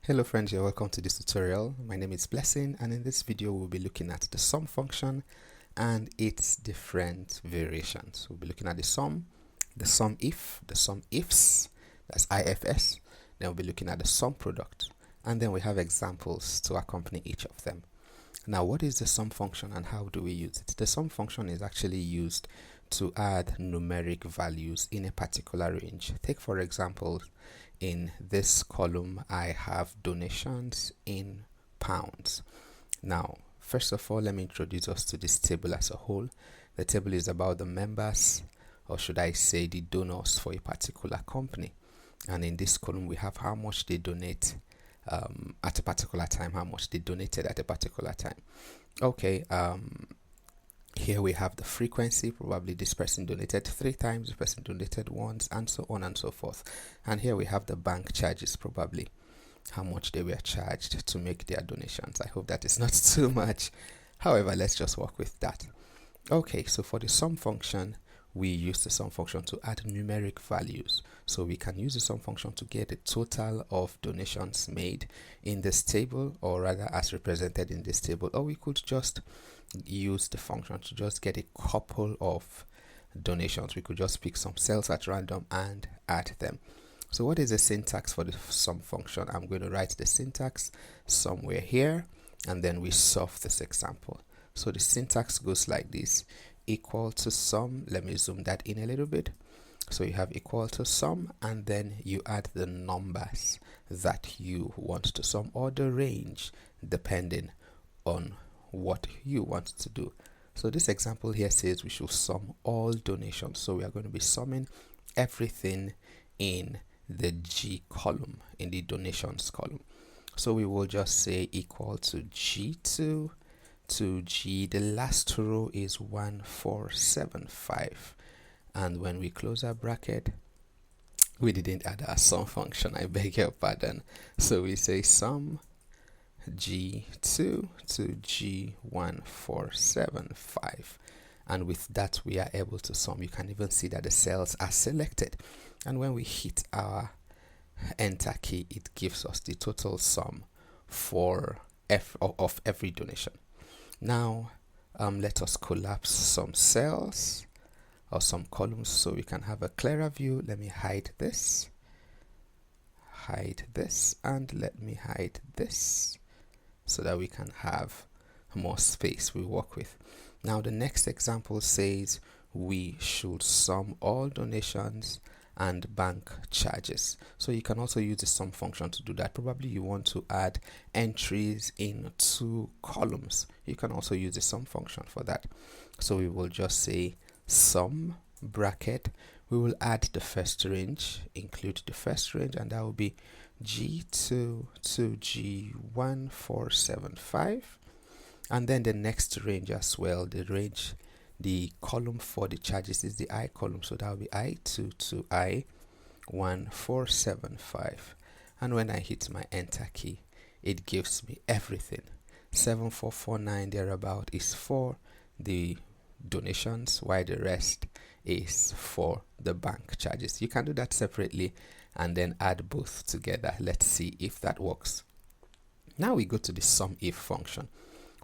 Hello friends, you're welcome to this tutorial. My name is Blessing, and in this video we'll be looking at the sum function and its different variations. We'll be looking at the sum if, the sum ifs, that's IFS. Then we'll be looking at the sum product, and then we have examples to accompany each of them. Now, what is the sum function and how do we use it? The sum function is actually used to add numeric values in a particular range. Take for example, in this column I have donations in pounds. Now, first of all, let me introduce us to this table as a whole. The table is about the members, or should I say the donors for a particular company, and in this column we have how much they donate at a particular time, how much they donated at a particular time. Okay, here we have the frequency. Probably this person donated 3 times, this person donated once, and so on and so forth. And here we have the bank charges, probably how much they were charged to make their donations. I hope that is not too much. However, let's just work with that. Okay, so for the sum function, we use the sum function to add numeric values. So we can use the sum function to get the total of donations made in this table, or rather as represented in this table, or we could just use the function to just get a couple of donations. We could just pick some cells at random and add them. So what is the syntax for the sum function? I'm going to write the syntax somewhere here, and then we solve this example. So the syntax goes like this: equal to sum. Let me zoom that in a little bit. So you have equal to sum, and then you add the numbers that you want to sum, or the range, depending on what you want to do. So this example here says we should sum all donations. So we are going to be summing everything in the G column, in the donations column. So we will just say equal to G2 to G. The last row is 1475. And when we close our bracket, we didn't add our sum function, I beg your pardon. So we say sum G2 to G1475, and with that we are able to sum. You can even see that the cells are selected, and when we hit our enter key, it gives us the total sum for of every donation. Now let us collapse some cells or some columns so we can have a clearer view. Let me hide this, and let me hide this, so that we can have more space we work with. Now the next example says we should sum all donations and bank charges. So you can also use the sum function to do that. Probably you want to add entries in 2 columns. You can also use the sum function for that. So we will just say sum bracket. We will add the first range, include the first range, and that will be G2 to G1475, and then the next range as well. The column for the charges is the I column, so that will be I2 to I1475. And when I hit my enter key, it gives me everything. 7449 thereabout is for the donations, while the rest is for the bank charges. You can do that separately and then add both together. Let's see if that works. Now we go to the SUMIF function.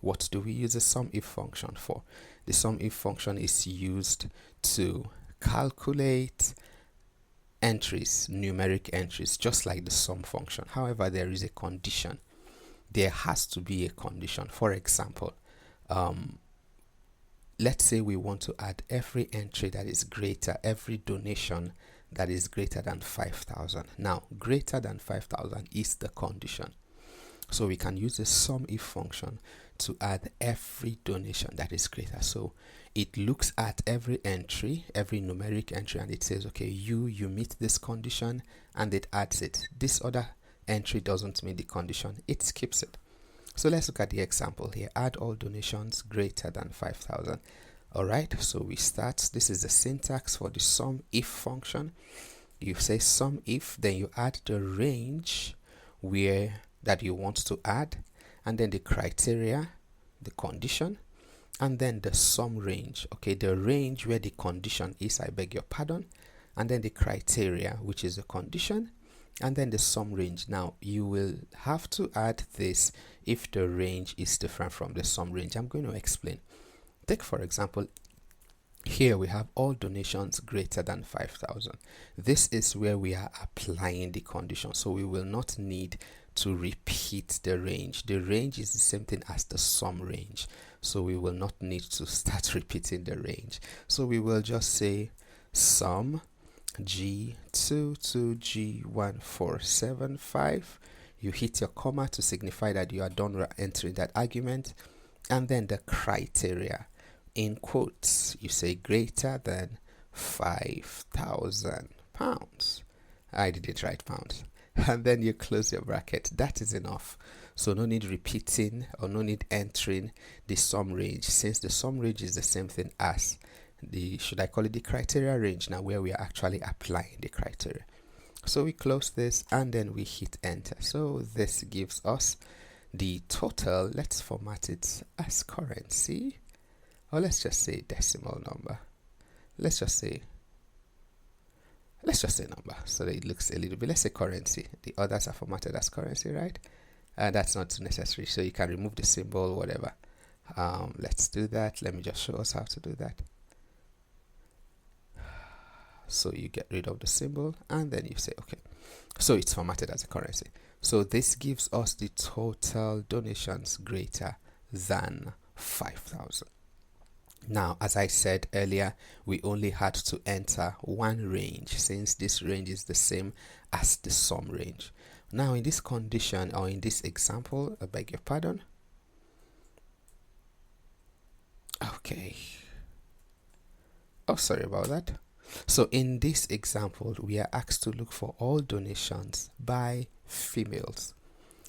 What do we use the SUMIF function for? The SUMIF function is used to calculate entries, numeric entries, just like the sum function. However, there is a condition. There has to be a condition. For example, let's say we want to add every entry that is greater, every donation that is greater than 5,000. Now, greater than 5,000 is the condition. So we can use the SUMIF function to add every donation that is greater. So it looks at every entry, every numeric entry, and it says, okay, you meet this condition, and it adds it. This other entry doesn't meet the condition, it skips it. So let's look at the example here. Add all donations greater than 5,000. Alright, so we start. This is the syntax for the SUMIF function. You say SUMIF, then you add the range that you want to add, and then the criteria, the condition, and then the sum range. Okay, the range where the condition is, I beg your pardon, and then the criteria, which is the condition, and then the sum range. Now you will have to add this if the range is different from the sum range. I'm going to explain. Take for example, here we have all donations greater than 5,000. This is where we are applying the condition, so we will not need to repeat the range. The range is the same thing as the sum range, so we will not need to start repeating the range. So we will just say sum G2 to G1475. You hit your comma to signify that you are done entering that argument, and then the criteria, in quotes you say greater than 5,000 pounds. I didn't write pounds. And then you close your bracket. That is enough. So no need repeating or no need entering the sum range, since the sum range is the same thing as the, should I call it the criteria range now, where we are actually applying the criteria. So we close this and then we hit enter. So this gives us the total. Let's format it as currency, or let's just say decimal number. Let's just say number, so that it looks a little bit, let's say currency. The others are formatted as currency, right? That's not necessary, so you can remove the symbol, whatever. Let's do that. Let me just show us how to do that. So you get rid of the symbol and then you say okay, so it's formatted as a currency. So this gives us the total donations greater than 5,000. Now, as I said earlier, we only had to enter one range, since this range is the same as the sum range. Now in this condition, or in this example, I beg your pardon. Okay, oh sorry about that. So in this example, we are asked to look for all donations by females.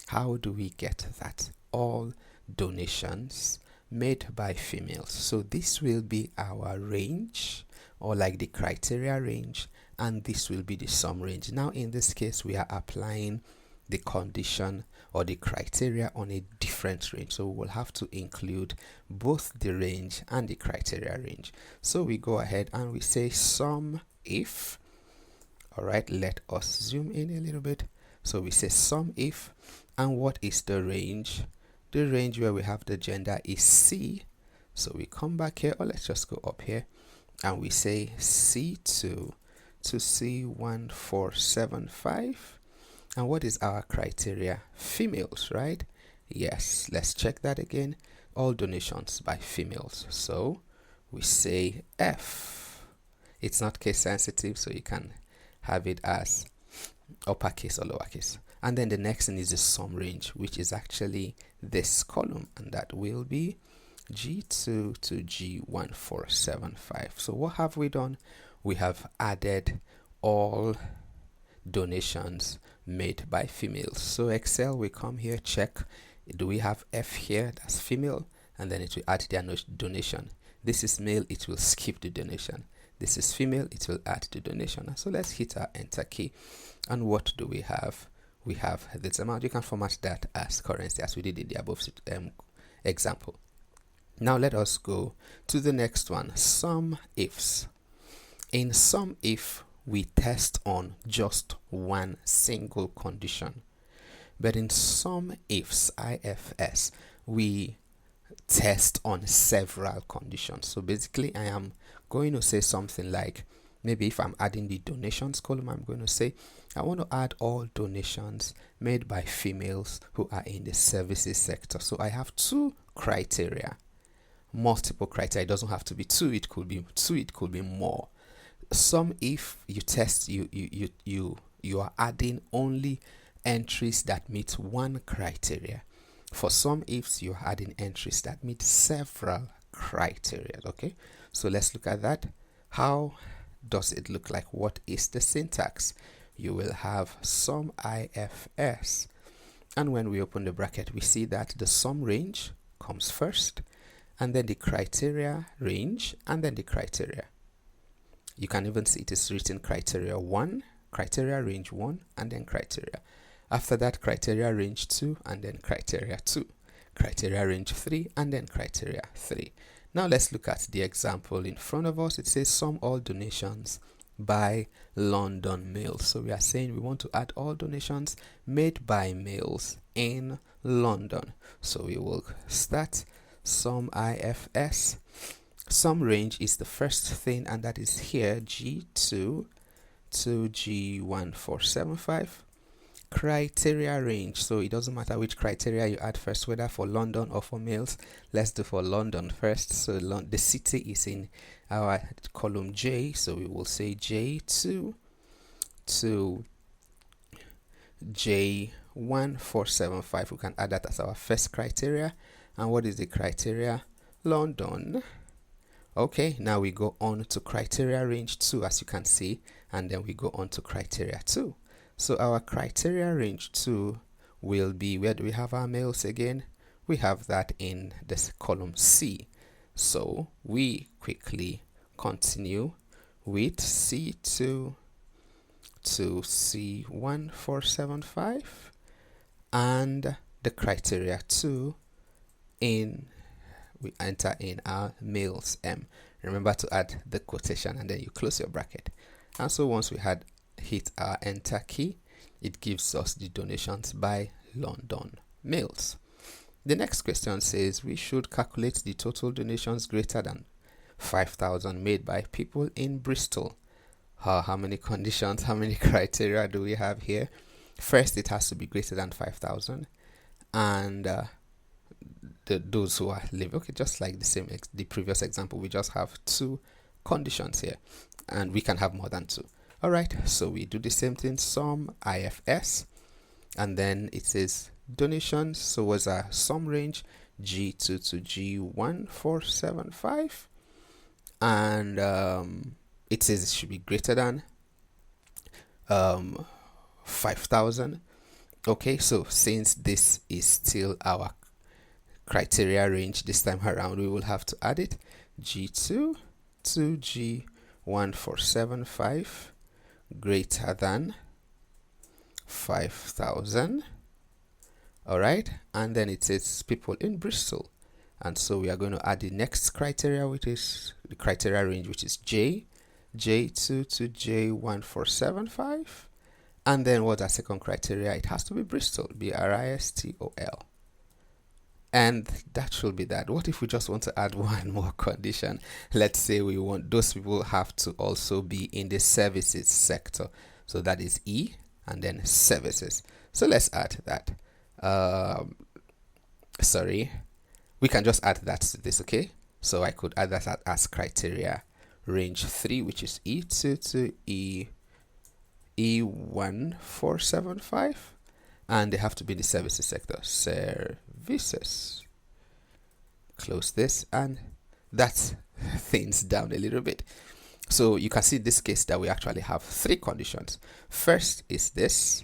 How do we get that? All donations made by females. So this will be our range, or like the criteria range, and this will be the sum range. Now in this case, we are applying the condition or the criteria on a different range, so we'll have to include both the range and the criteria range. So we go ahead and we say sum if. All right, let us zoom in a little bit. So we say sum if, and what is the range? The range where we have the gender is C. So we come back here, or let's just go up here, and we say C2 to C1475. And what is our criteria? Females, right? Yes, let's check that again. All donations by females. So we say F. It's not case sensitive, so you can have it as uppercase or lowercase. And then the next thing is the sum range, which is actually this column, and that will be G2 to G1475. So what have we done? We have added all donations made by females. So Excel, we come here, check, do we have F here? That's female, and then it will add their donation. This is male, it will skip the donation. This is female, it will add the donation. So let's hit our enter key, and what do we have? We have this amount. You can format that as currency, as we did in the above example. Now let us go to the next one, sum ifs. In sum if, we test on just one single condition, but in sum ifs, IFS, we test on several conditions. So basically, I am going to say something like, maybe if I'm adding the donations column, I'm going to say I want to add all donations made by females who are in the services sector. So I have two criteria, multiple criteria. It doesn't have to be two, it could be two, it could be more. Sum if, you test, you are adding only entries that meet one criteria. For sum ifs, you're adding entries that meet several criteria. Okay, so let's look at that. How does it look like? What is the syntax? You will have sum IFS, and when we open the bracket, we see that the sum range comes first, and then the criteria range, and then the criteria. You can even see it is written criteria 1, criteria range 1, and then criteria. After that, criteria range 2, and then criteria 2, criteria range 3, and then criteria 3. Now let's look at the example in front of us. It says sum all donations by London males. So we are saying we want to add all donations made by males in London. So we will start SUMIFS. Sum range is the first thing, and that is here G2 to G1475. Criteria range, so it doesn't matter which criteria you add first, whether for London or for males. Let's do for London first. So the city is in our column J, so we will say J2 to J1475. We can add that as our first criteria. And what is the criteria? London. Okay, now we go on to criteria range 2, as you can see, and then we go on to criteria 2. So our criteria range 2 will be, where do we have our males again? We have that in this column C. So we quickly continue with C2 to C1475, and the criteria 2 we enter in our males M. Remember to add the quotation and then you close your bracket. And so once we had hit our enter key, it gives us the donations by London males. The next question says we should calculate the total donations greater than 5,000 made by people in Bristol. How many conditions, how many criteria do we have here? First, it has to be greater than 5,000, and those who are living, okay, just like the previous example, we just have 2 conditions here, and we can have more than 2. All right, so we do the same thing, SUMIFS, and then it says donations. So was our sum range G2 to G1475, and it says it should be greater than 5,000. Okay, so since this is still our criteria range this time around, we will have to add it, G2 to G1475 greater than 5,000. all right, and then it says people in Bristol, and so we are going to add the next criteria, which is the criteria range, which is J2 to J1475, and then what's our second criteria? It has to be Bristol, Bristol, and that should be that. What if we just want to add one more condition? Let's say we want those people have to also be in the services sector, so that is E and then services. So let's add that. Sorry, we can just add that to this. Okay, so I could add that as criteria range 3, which is E2 to E1475, and they have to be in the services sector. Services. Close this, and that's things down a little bit. So you can see in this case that we actually have 3 conditions. First is this,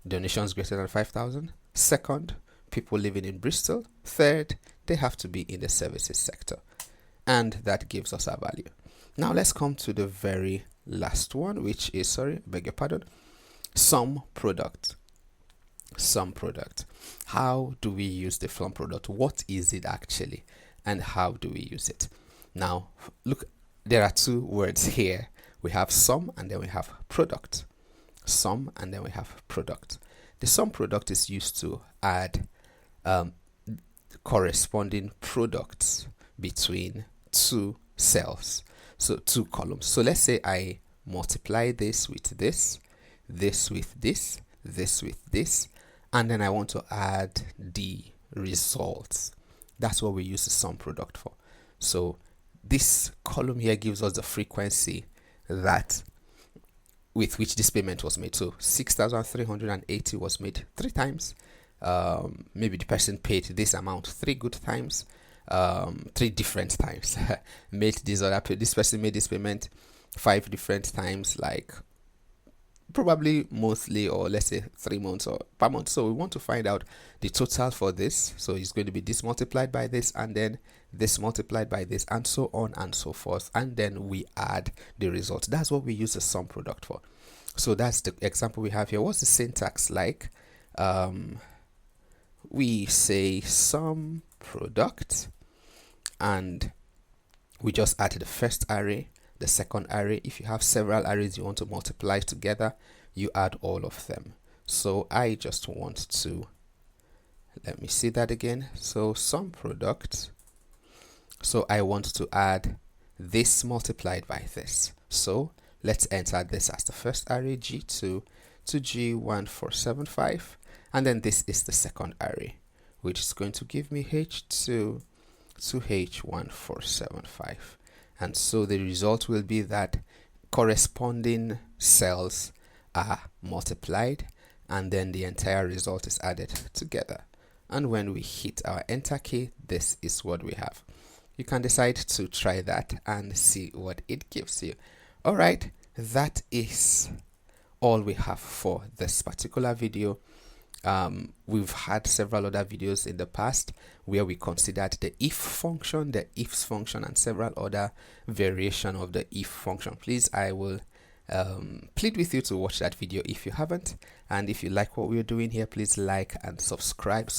donations greater than 5,000. Second, people living in Bristol. Third, they have to be in the services sector, and that gives us our value. Now let's come to the very last one, which is, sorry, beg your pardon, Sumproduct. Sumproduct. How do we use the Sumproduct? What is it actually, and how do we use it? Now look, there are 2 words here. We have sum and then we have product. Sum and then we have product. The Sumproduct is used to add corresponding products between 2 cells, so 2 columns. So let's say I multiply this with this, this with this, this with this, and then I want to add the results. That's what we use the Sumproduct for. So this column here gives us the frequency that with which this payment was made. So 6,380 was made 3 times. Maybe the person paid this amount 3 good times, 3 different times. Made this other, this person made this payment 5 different times, like probably monthly, or let's say 3 months or per month. So we want to find out the total for this. So it's going to be this multiplied by this, and then this multiplied by this, and so on and so forth, and then we add the result. That's what we use the Sumproduct for. So that's the example we have here. What's the syntax like? We say Sumproduct, and we just add the first array the second array. If you have several arrays you want to multiply together, you add all of them. So I just want to, let me see that again. So Sumproduct. So I want to add this multiplied by this. So let's enter this as the first array, G2 to G1475, and then this is the second array, which is going to give me H2 to H1475. And so the result will be that corresponding cells are multiplied, and then the entire result is added together. And when we hit our enter key, this is what we have. You can decide to try that and see what it gives you. All right, that is all we have for this particular video. We've had several other videos in the past where we considered the if function, the ifs function, and several other variation of the if function. Please, I will plead with you to watch that video if you haven't, and if you like what we're doing here, please like and subscribe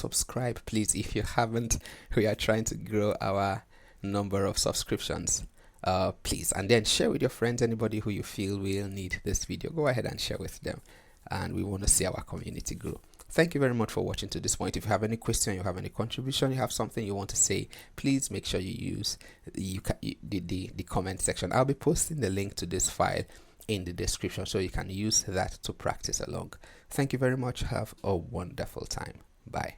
please if you haven't. We are trying to grow our number of subscriptions, please, and then share with your friends. Anybody who you feel will need this video, go ahead and share with them, and we want to see our community grow. Thank you very much for watching to this point. If you have any question, you have any contribution, you have something you want to say, please make sure you use the comment section. I'll be posting the link to this file in the description so you can use that to practice along. Thank you very much. Have a wonderful time. Bye.